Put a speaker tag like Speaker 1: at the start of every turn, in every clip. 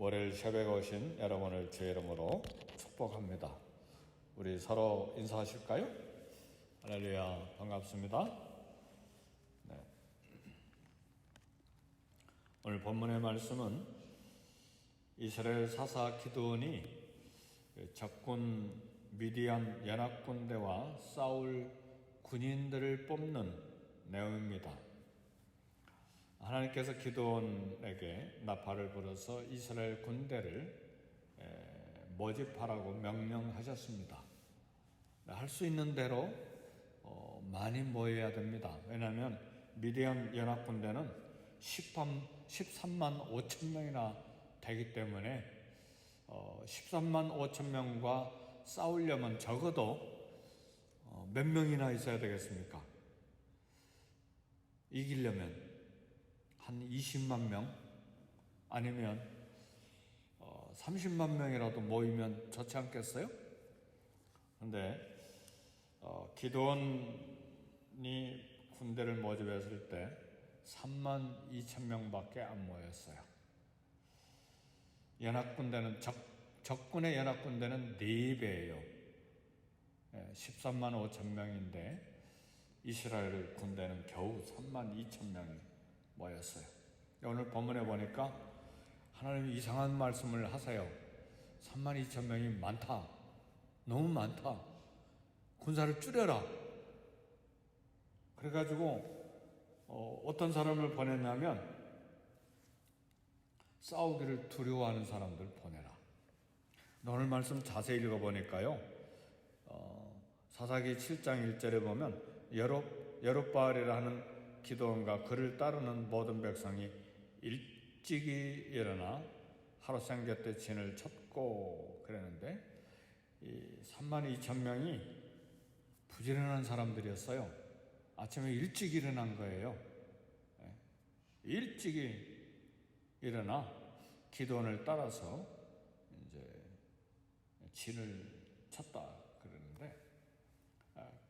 Speaker 1: 월요일 새벽에 오신 여러분을 주의 이름으로 축복합니다. 우리 서로 인사하실까요? 할렐루야, 반갑습니다. 네. 오늘 본문의 말씀은 이스라엘 사사 기드온이 적군 미디안 연합군대와 싸울 군인들을 뽑는 내용입니다. 하나님께서 기드온에게 나팔을 불어서 이스라엘 군대를 모집하라고 명령하셨습니다. 할 수 있는 대로 많이 모여야 됩니다. 왜냐하면 미디안 연합군대는 13만 5천 명이나 되기 때문에 13만 5천 명과 싸우려면 적어도 몇 명이나 있어야 되겠습니까? 이기려면 한 20만 명 아니면 30만 명이라도 모이면 좋지 않겠어요? 그런데 기드온이 군대를 모집했을 때 3만 2천 명밖에 안 모였어요. 연합군대는 적군의 연합군대는 4배예요. 13만 5천 명인데 이스라엘 군대는 겨우 3만 2천 명이 모였어요. 오늘 본문에 보니까 하나님이 이상한 말씀을 하세요. 3만 2천 명이 많다. 너무 많다. 군사를 줄여라. 그래가지고 어떤 사람을 보냈냐면 싸우기를 두려워하는 사람들 보내라. 오늘 말씀 자세히 읽어보니까요. 사사기 7장 1절에 보면 여룹바알이라 하는 기드온과 그를 따르는 모든 백성이 일찍이 일어나 하루 생겨 때 진을 쳤고 그랬는데 이 3만 2천 명이 부지런한 사람들이었어요. 아침에 일찍 일어난 거예요. 일찍이 일어나 기드온을 따라서 이제 진을 쳤다 그러는데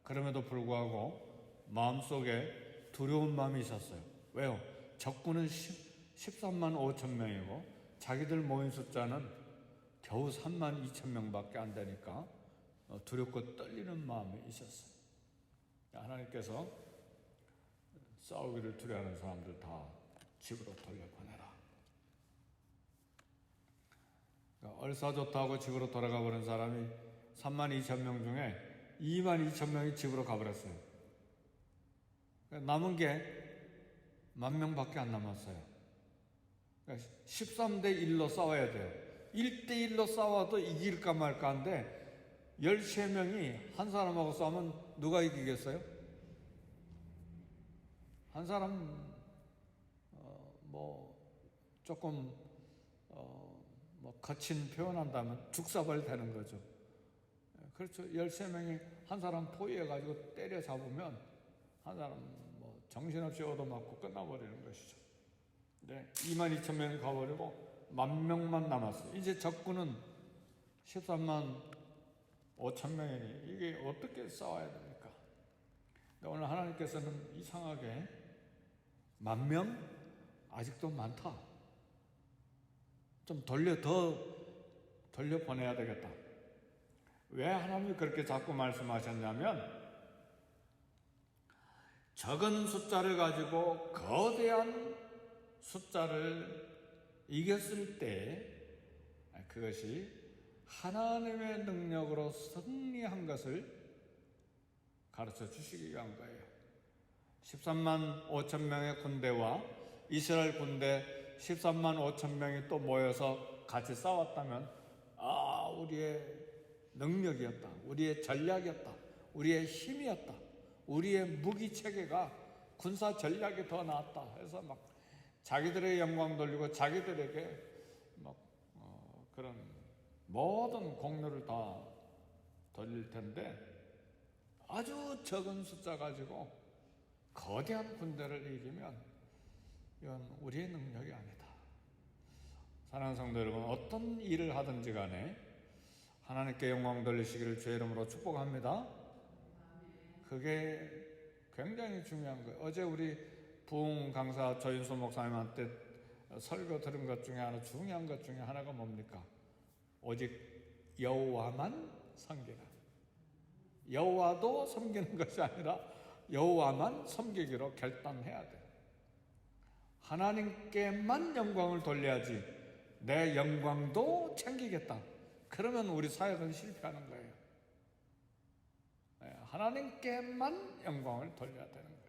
Speaker 1: 그럼에도 불구하고 마음속에 두려운 마음이 있었어요. 왜요? 적군은 13만 5천 명이고 자기들 모인 숫자는 겨우 3만 2천 명밖에 안 되니까 두렵고 떨리는 마음이 있었어요. 하나님께서 싸우기를 두려워하는 사람들 다 집으로 돌려보내라. 그러니까 얼싸 좋다고 집으로 돌아가 버린 사람이 3만 2천 명 중에 2만 2천 명이 집으로 가버렸어요. 남은 게 10,000명밖에 안 남았어요. 그러니까 13대 1로 싸워야 돼요. 1대 1로 싸워도 이길까 말까 한데 13명이 한 사람하고 싸우면 누가 이기겠어요? 한 사람 조금 거친 표현한다면 죽사발 되는 거죠. 그렇죠. 13명이 한 사람 포위해가지고 때려 잡으면 한 사람 정신없이 얻어맞고 끝나버리는 것이죠. 네, 2만 2천 명이 가버리고 10,000명만 남았어요. 이제 적군은 13만 5천 명이니 이게 어떻게 싸워야 됩니까? 오늘 하나님께서는 이상하게 10,000명? 아직도 많다. 좀 더 돌려보내야 되겠다. 왜 하나님이 그렇게 자꾸 말씀하셨냐면 적은 숫자를 가지고 거대한 숫자를 이겼을 때 그것이 하나님의 능력으로 승리한 것을 가르쳐 주시기 위한 거예요. 13만 5천 명의 군대와 이스라엘 군대 13만 5천 명이 또 모여서 같이 싸웠다면 우리의 능력이었다. 우리의 전략이었다. 우리의 힘이었다. 우리의 무기 체계가 군사 전략이 더 나았다 해서 막 자기들의 영광 돌리고 자기들에게 그런 모든 공로를 다 돌릴 텐데 아주 적은 숫자 가지고 거대한 군대를 이기면 이건 우리의 능력이 아니다. 사랑하는 성도 여러분, 어떤 일을 하든지 간에 하나님께 영광 돌리시기를 주의 이름으로 축복합니다. 그게 굉장히 중요한 거예요. 어제 우리 부흥 강사 조인수 목사님한테 설교 들은 것 중에 하나, 중요한 것 중에 하나가 뭡니까? 오직 여호와만 섬기라. 여호와도 섬기는 것이 아니라 여호와만 섬기기로 결단해야 돼. 하나님께만 영광을 돌려야지 내 영광도 챙기겠다. 그러면 우리 사역은 실패하는 거예요. 하나님께만 영광을 돌려야 되는 거예요.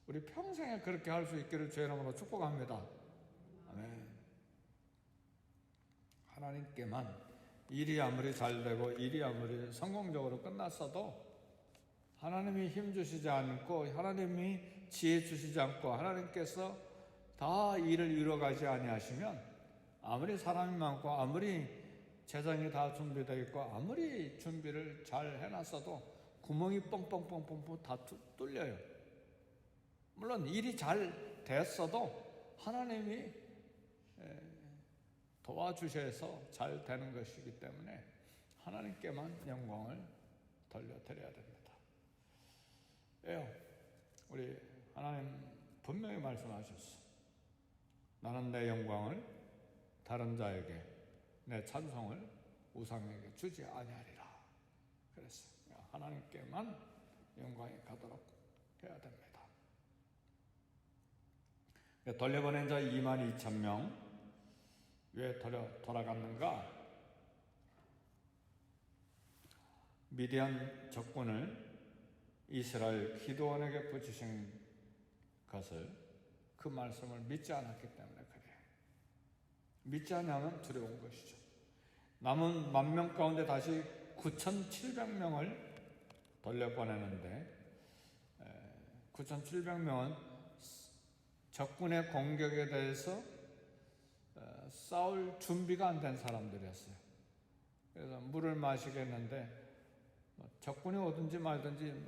Speaker 1: 우리 평생에 그렇게 할 수 있기를 주의 이름으로 축복합니다. 아멘. 하나님께만, 일이 아무리 잘 되고 일이 아무리 성공적으로 끝났어도 하나님이 힘 주시지 않고, 하나님이 지혜 주시지 않고, 하나님께서 다 일을 이루어가지 아니하시면, 아무리 사람이 많고 아무리 재정이 다 준비되어 있고 아무리 준비를 잘 해놨어도 구멍이 뻥뻥뻥뻥 다 뚫려요. 물론 일이 잘 됐어도 하나님이 도와주셔서 잘 되는 것이기 때문에 하나님께만 영광을 돌려드려야 됩니다. 왜요? 우리 하나님 분명히 말씀하셨어. 나는 내 영광을 다른 자에게, 내 찬송을 우상에게 주지 아니하리라 그랬어요. 하나님께만 영광이 가도록 해야 됩니다. 돌려보낸 자 22,000명 왜 돌아갔는가? 미디안 적군을 이스라엘 기드온에게 붙이신 것을, 그 말씀을 믿지 않았기 때문에 그래요. 믿지 않으면 두려운 것이죠. 남은 10,000명 가운데 다시 9,700명을 돌려보내는데 9,700명은 적군의 공격에 대해서 싸울 준비가 안 된 사람들이었어요. 그래서 물을 마시겠는데 적군이 오든지 말든지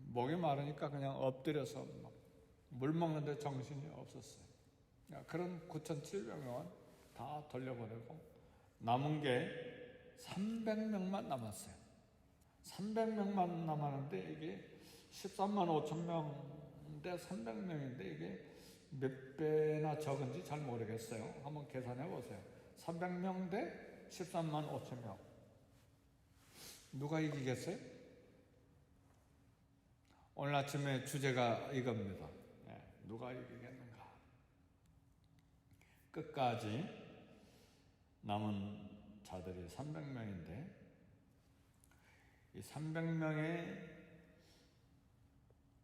Speaker 1: 목이 마르니까 그냥 엎드려서 물 먹는데 정신이 없었어요. 그런 9,700명은 다 돌려보내고 남은 게 300명만 남았어요. 300명만 남았는데 이게 13만 5천 명인데 300명인데 이게 몇 배나 적은지 잘 모르겠어요. 한번 계산해 보세요. 300명 대 13만 5천 명. 누가 이기겠어요? 오늘 아침에 주제가 이겁니다. 누가 이기겠는가? 끝까지 남은 자들이 300명인데 이 300명의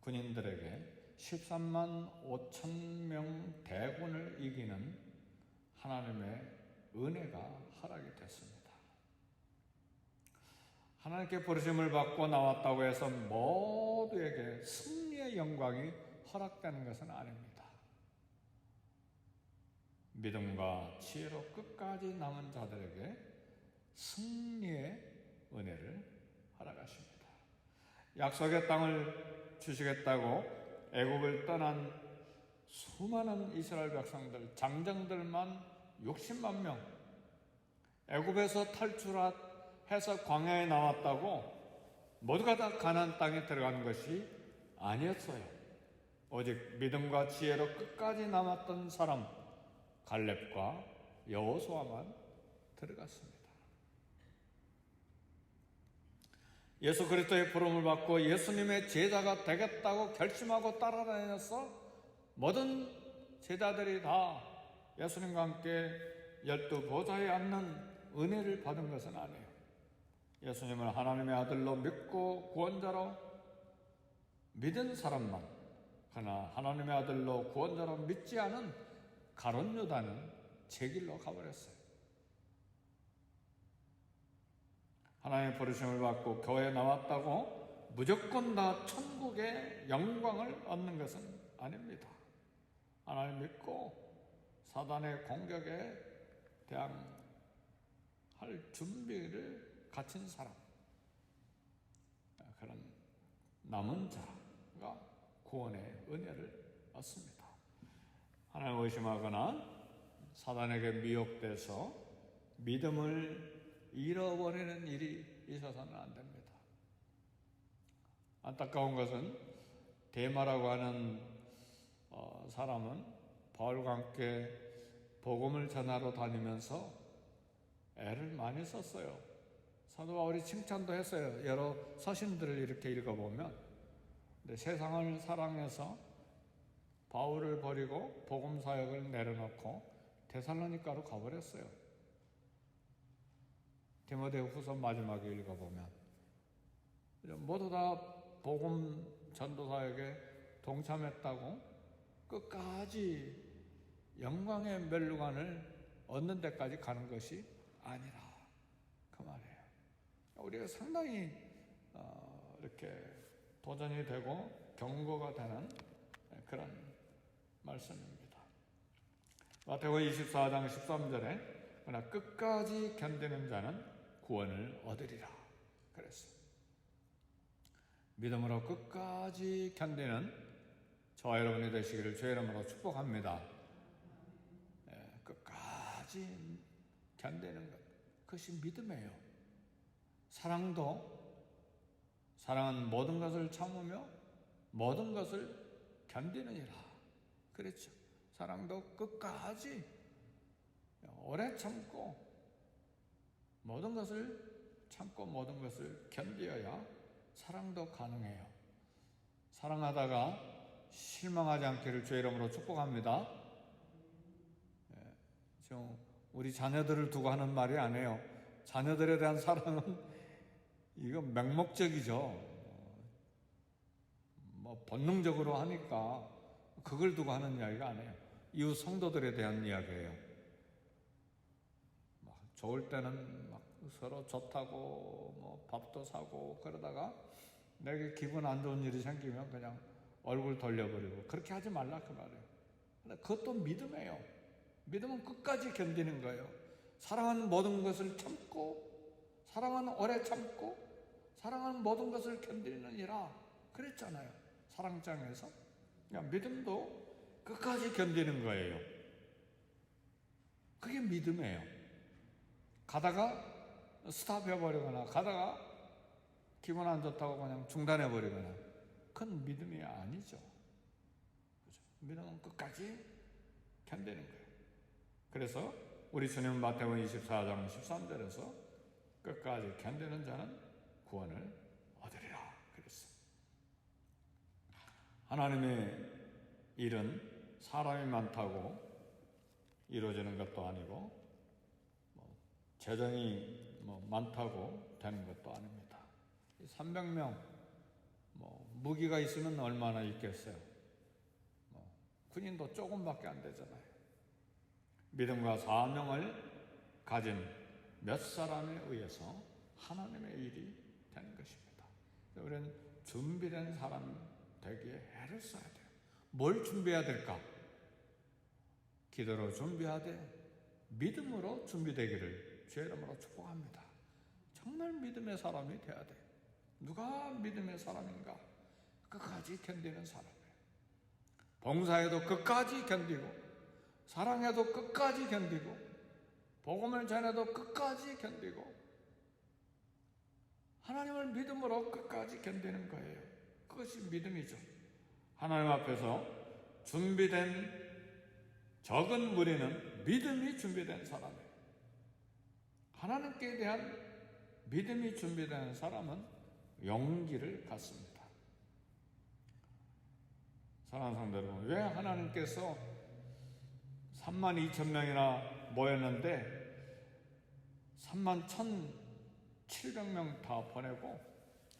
Speaker 1: 군인들에게 13만 5천 명 대군을 이기는 하나님의 은혜가 허락이 됐습니다. 하나님께 부르심을 받고 나왔다고 해서 모두에게 승리의 영광이 허락되는 것은 아닙니다. 믿음과 지혜로 끝까지 남은 자들에게 승리의 은혜를 허락하십니다. 약속의 땅을 주시겠다고 애굽을 떠난 수많은 이스라엘 백성들, 장정들만 60만 명, 애굽에서 탈출해서 광야에 나왔다고 모두가 다 가나안 땅에 들어간 것이 아니었어요. 오직 믿음과 지혜로 끝까지 남았던 사람 갈렙과 여호수아만 들어갔습니다. 예수 그리스도의 부름을 받고 예수님의 제자가 되겠다고 결심하고 따라다녀서 모든 제자들이 다 예수님과 함께 12 보좌에 앉는 은혜를 받은 것은 아니에요. 예수님을 하나님의 아들로 믿고 구원자로 믿은 사람만, 그러나 하나님의 아들로 구원자로 믿지 않은 가룟 유다는 제 길로 가버렸어요. 하나님의 부르심을 받고 교회에 나왔다고 무조건 다 천국의 영광을 얻는 것은 아닙니다. 하나님 믿고 사단의 공격에 대항할 준비를 갖춘 사람, 그런 남은 자가 구원의 은혜를 얻습니다. 하나님을 의심하거나 사단에게 미혹돼서 믿음을 잃어버리는 일이 있어서는 안 됩니다. 안타까운 것은 데마라고 하는 사람은 바울과 함께 복음을 전하러 다니면서 애를 많이 썼어요. 사도 바울이 칭찬도 했어요. 여러 서신들을 이렇게 읽어보면. 근데 세상을 사랑해서 바울을 버리고 복음 사역을 내려놓고 데살로니가로 가버렸어요. 디모데 후서 마지막에 읽어보면 모두 다 복음 전도 사역에 동참했다고 끝까지 영광의 멸류관을 얻는 데까지 가는 것이 아니라 그 말이에요. 우리가 상당히 이렇게 도전이 되고 경고가 되는 그런 말씀입니다. 마태복음 24장 13절에 그러나 끝까지 견디는 자는 구원을 얻으리라 그랬어요. 믿음으로 끝까지 견디는 저와 여러분이 되시기를 주의 이름으로 축복합니다. 끝까지 견디는 것, 그것이 믿음이에요. 사랑은 모든 것을 참으며 모든 것을 견디느니라 그랬죠. 사랑도 끝까지 오래 참고 모든 것을 참고 모든 것을 견디어야 사랑도 가능해요. 사랑하다가 실망하지 않기를 주의 이름으로 축복합니다. 지금 우리 자녀들을 두고 하는 말이 아니에요. 자녀들에 대한 사랑은 이건 맹목적이죠. 본능적으로 하니까 그걸 두고 하는 이야기가 아니에요. 이웃 성도들에 대한 이야기예요. 좋을 때는 막 서로 좋다고 밥도 사고 그러다가 내게 기분 안 좋은 일이 생기면 그냥 얼굴 돌려버리고 그렇게 하지 말라 그 말이에요. 근데 그것도 믿음이에요. 믿음은 끝까지 견디는 거예요. 사랑하는 모든 것을 참고 사랑은 오래 참고 사랑은 모든 것을 견디느니라 그랬잖아요. 사랑장에서. 그러니까 믿음도 끝까지 견디는 거예요. 그게 믿음이에요. 가다가 스탑해버리거나 가다가 기분 안 좋다고 그냥 중단해버리거나 그건 믿음이 아니죠. 그렇죠? 믿음은 끝까지 견디는 거예요. 그래서 우리 주님은 마태복음 24장 13절에서 끝까지 견디는 자는 구원을 얻으리라 그랬어요. 하나님의 일은 사람이 많다고 이루어지는 것도 아니고 재정이 많다고 되는 것도 아닙니다. 300명 무기가 있으면 얼마나 있겠어요. 군인도 조금밖에 안 되잖아요. 믿음과 사명을 가진 몇 사람에 의해서 하나님의 일이 되는 것입니다. 우리는 준비된 사람 되기에 애를 써야 돼요. 뭘 준비해야 될까? 기도로 준비하되 믿음으로 준비되기를 주의 이름으로 축복합니다. 정말 믿음의 사람이 돼야 돼. 누가 믿음의 사람인가? 끝까지 견디는 사람이에요. 봉사에도 끝까지 견디고 사랑에도 끝까지 견디고 복음을 전해도 끝까지 견디고 하나님을 믿음으로 끝까지 견디는 거예요. 그것이 믿음이죠. 하나님 앞에서 준비된 적은 무리는 믿음이 준비된 사람이에요. 하나님께 대한 믿음이 준비된 사람은 용기를 갖습니다. 사랑하는 성도 여러분, 왜 하나님께서 32,000명이나 모였는데 31,700명 다 보내고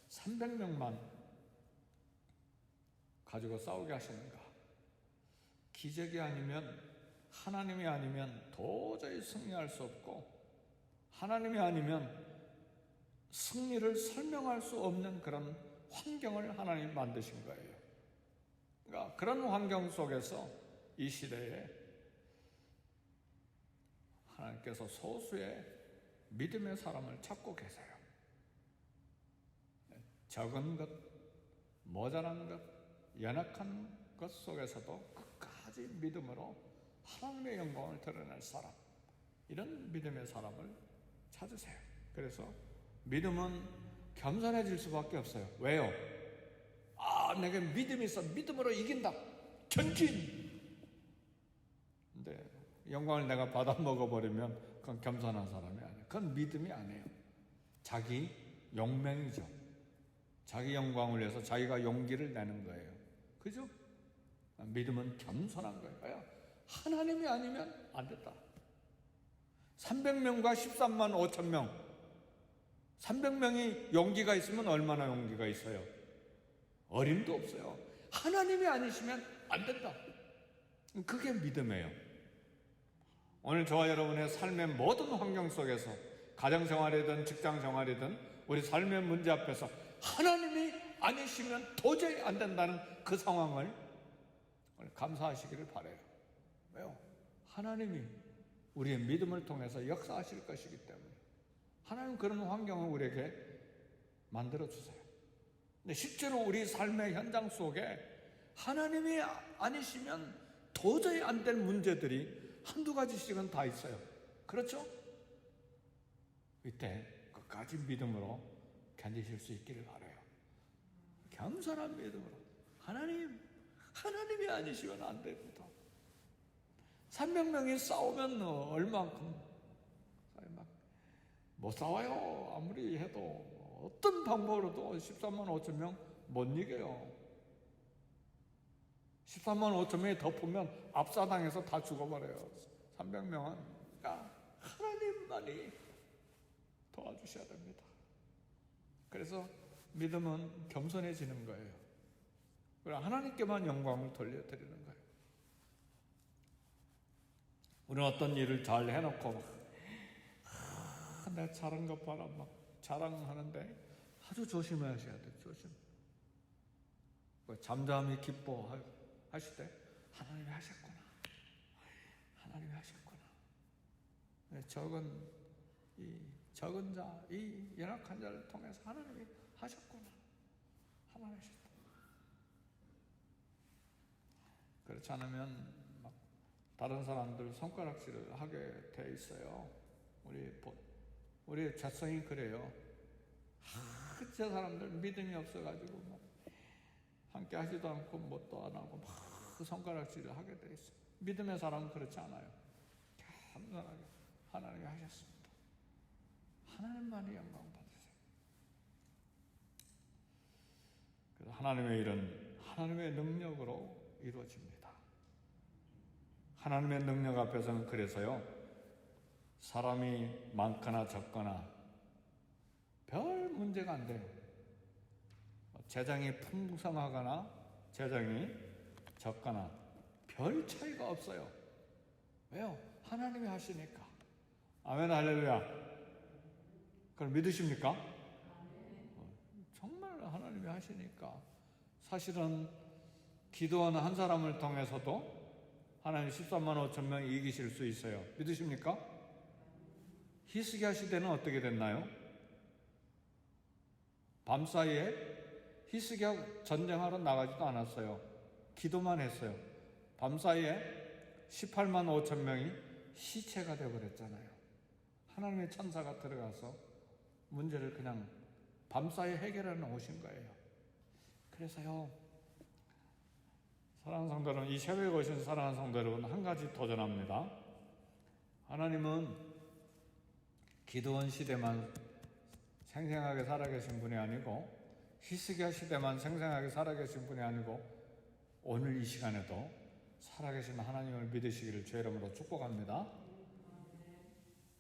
Speaker 1: 300명만 가지고 싸우게 하시는가? 기적이 아니면, 하나님이 아니면 도저히 승리할 수 없고, 하나님이 아니면 승리를 설명할 수 없는 그런 환경을 하나님 만드신 거예요. 그러니까 그런 환경 속에서 이 시대에 하나님께서 소수의 믿음의 사람을 찾고 계세요. 적은 것, 모자란 것, 연약한 것 속에서도 끝까지 믿음으로 하나님의 영광을 드러낼 사람, 이런 믿음의 사람을 찾으세요. 그래서 믿음은 겸손해질 수밖에 없어요. 왜요? 내게 믿음이 있어. 믿음으로 이긴다. 전진! 영광을 내가 받아 먹어버리면 그건 겸손한 사람이 아니에요. 그건 믿음이 아니에요. 자기 용맹이죠. 자기 영광을 위해서 자기가 용기를 내는 거예요. 그죠? 믿음은 겸손한 거예요. 하나님이 아니면 안 됐다. 300명과 13만 5천 명, 300명이 용기가 있으면 얼마나 용기가 있어요? 어림도 없어요. 하나님이 아니시면 안 된다. 그게 믿음이에요. 오늘 저와 여러분의 삶의 모든 환경 속에서, 가정생활이든 직장생활이든 우리 삶의 문제 앞에서 하나님이 아니시면 도저히 안 된다는 그 상황을 감사하시기를 바라요. 왜요? 하나님이 우리의 믿음을 통해서 역사하실 것이기 때문에. 하나님 그런 환경을 우리에게 만들어주세요. 근데 실제로 우리 삶의 현장 속에 하나님이 아니시면 도저히 안 될 문제들이 한두 가지씩은 다 있어요. 그렇죠? 이때 끝까지 믿음으로 견디실 수 있기를 바라요. 겸손한 믿음으로. 하나님이 아니시면 안 됩니다. 300명이 싸우면 얼만큼 못 싸워요. 아무리 해도 어떤 방법으로도 13만 5천 명 못 이겨요. 13만 5천 명이 덮으면 압사당해서 다 죽어버려요. 300명은 하나님만이 도와주셔야 됩니다. 그래서 믿음은 겸손해지는 거예요. 그리고 하나님께만 영광을 돌려드리는 거예요. 우리는 어떤 일을 잘 해놓고 내가 잘한 것 봐라 막 자랑하는데 아주 조심하셔야 돼요. 조심. 잠잠히 기뻐하실 때 하나님이 하셨구나. 하나님이 하셨구나. 적은 자, 이 연약한 자를 통해서 하나님이 하셨구나. 하나님이 하셨다. 그렇지 않으면 막 다른 사람들 손가락질을 하게 돼 있어요. 우리 자성이 그래요. 저 사람들 믿음이 없어가지고 막 함께 하지도 않고 뭣도 안 하고 막 손가락질을 하게 돼 있어요. 믿음의 사람은 그렇지 않아요. 겸손하게 하나님이 하셨습니다. 하나님만이 영광 받으세요. 그래서 하나님의 일은 하나님의 능력으로 이루어집니다. 하나님의 능력 앞에서는 그래서요, 사람이 많거나 적거나 별 문제가 안 돼요. 재정이 풍성하거나 재정이 적거나 별 차이가 없어요. 왜요? 하나님이 하시니까. 아멘, 할렐루야. 그걸 믿으십니까? 정말 하나님이 하시니까. 사실은 기도원 한 사람을 통해서도 하나님 13만 5천 명 이기실 수 있어요. 믿으십니까? 히스기야 시대는 어떻게 됐나요? 밤사이에 히스기야 전쟁하러 나가지도 않았어요. 기도만 했어요. 밤사이에 18만 5천 명이 시체가 되어버렸잖아요. 하나님의 천사가 들어가서 문제를 그냥 밤사이에 해결해 놓으신 거예요. 그래서요, 사랑하는 성도 여러분, 이 새벽에 오신 사랑하는 성도 여러분, 한 가지 도전합니다. 하나님은 기도원 시대만 생생하게 살아계신 분이 아니고, 히스기야 시대만 생생하게 살아계신 분이 아니고, 오늘 이 시간에도 살아계신 하나님을 믿으시기를 주의 이름으로 축복합니다.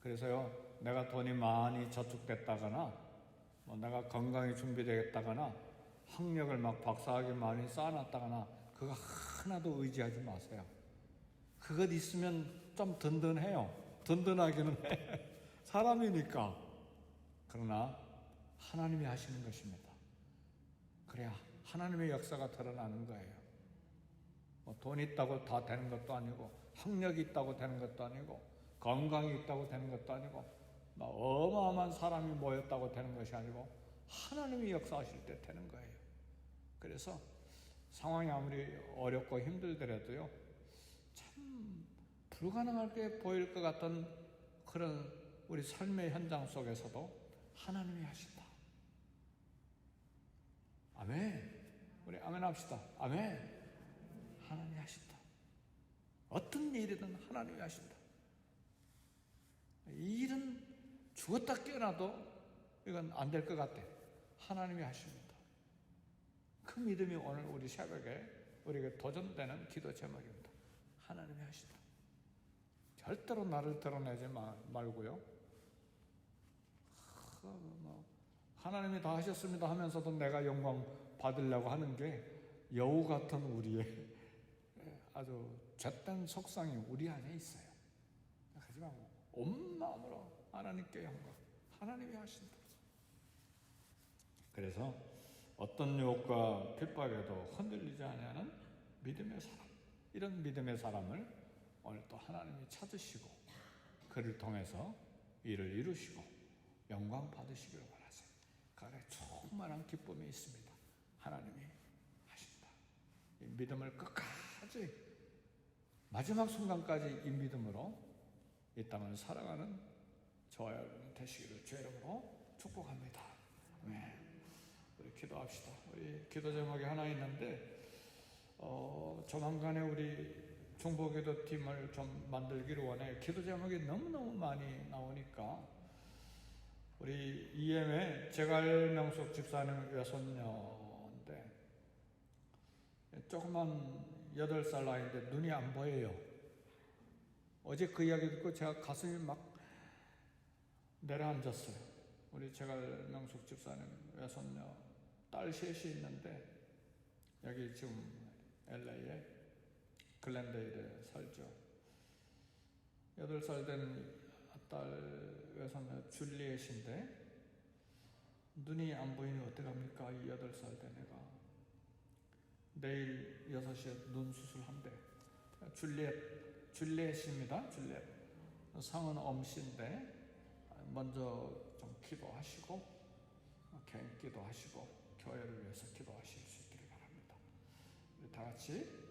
Speaker 1: 그래서요, 내가 돈이 많이 저축됐다거나, 내가 건강이 준비되겠다거나, 학력을 막 박사학위 많이 쌓아놨다거나, 그거 하나도 의지하지 마세요. 그것 있으면 좀 든든해요. 든든하기는 해. 사람이니까. 그러나 하나님이 하시는 것입니다. 그래야 하나님의 역사가 드러나는 거예요. 돈이 있다고 다 되는 것도 아니고, 학력이 있다고 되는 것도 아니고, 건강이 있다고 되는 것도 아니고, 어마어마한 사람이 모였다고 되는 것이 아니고, 하나님이 역사하실 때 되는 거예요. 그래서 상황이 아무리 어렵고 힘들더라도요, 참 불가능하게 보일 것 같은 그런 우리 삶의 현장 속에서도 하나님이 하신다. 아멘. 우리 아멘 합시다. 아멘. 하나님이 하신다. 어떤 일이든 하나님이 하신다. 이 일은 죽었다 깨어나도 이건 안 될 것 같아. 하나님이 하십니다. 그 믿음이 오늘 우리 새벽에 우리에게 도전되는 기도 제목입니다. 하나님이 하신다. 절대로 나를 드러내지 말고요. 하나님이 다 하셨습니다 하면서도 내가 영광 받으려고 하는 게 여우 같은 우리의 아주 죄된 속성이 우리 안에 있어요. 하지만 온 마음으로 하나님께 영광, 하나님이 하신다. 그래서 어떤 유혹과 핍박에도 흔들리지 않는 믿음의 사람, 이런 믿음의 사람을 오늘 또 하나님이 찾으시고 그를 통해서 일을 이루시고 영광 받으시기를 원하세요. 그 안에 충만한 기쁨이 있습니다. 하나님이 하신다. 이 믿음을 끝까지 마지막 순간까지 이 믿음으로 이 땅을 살아가는 저와 여러분 되시기를 주의 이름으로 축복합니다. 네. 우리 기도합시다. 우리 기도 제목이 하나 있는데 조만간에 우리 중보기도팀을 좀 만들기를 원해요. 기도 제목이 너무너무 많이 나오니까 우리 EM의 제갈명숙 집사님 외손녀인데 조그만 8살 나이인데 눈이 안 보여요. 어제 그 이야기 듣고 제가 가슴이 막 내려앉았어요. 우리 제갈명숙 집사님 외손녀 딸 셋이 있는데 여기 지금 LA에 글렌데일에 살죠. 8살 된 딸 외손녀 줄리엣인데 눈이 안 보이니 어떡합니까? 이 8살 된 애가 내일 6시에 눈 수술한대. 줄리엣입니다. 줄리엣. 성은 엄씨인데 먼저 좀 기도하시고 개인 기도하시고 교회를 위해서 기도하실 수 있기를 바랍니다. 우리 다 같이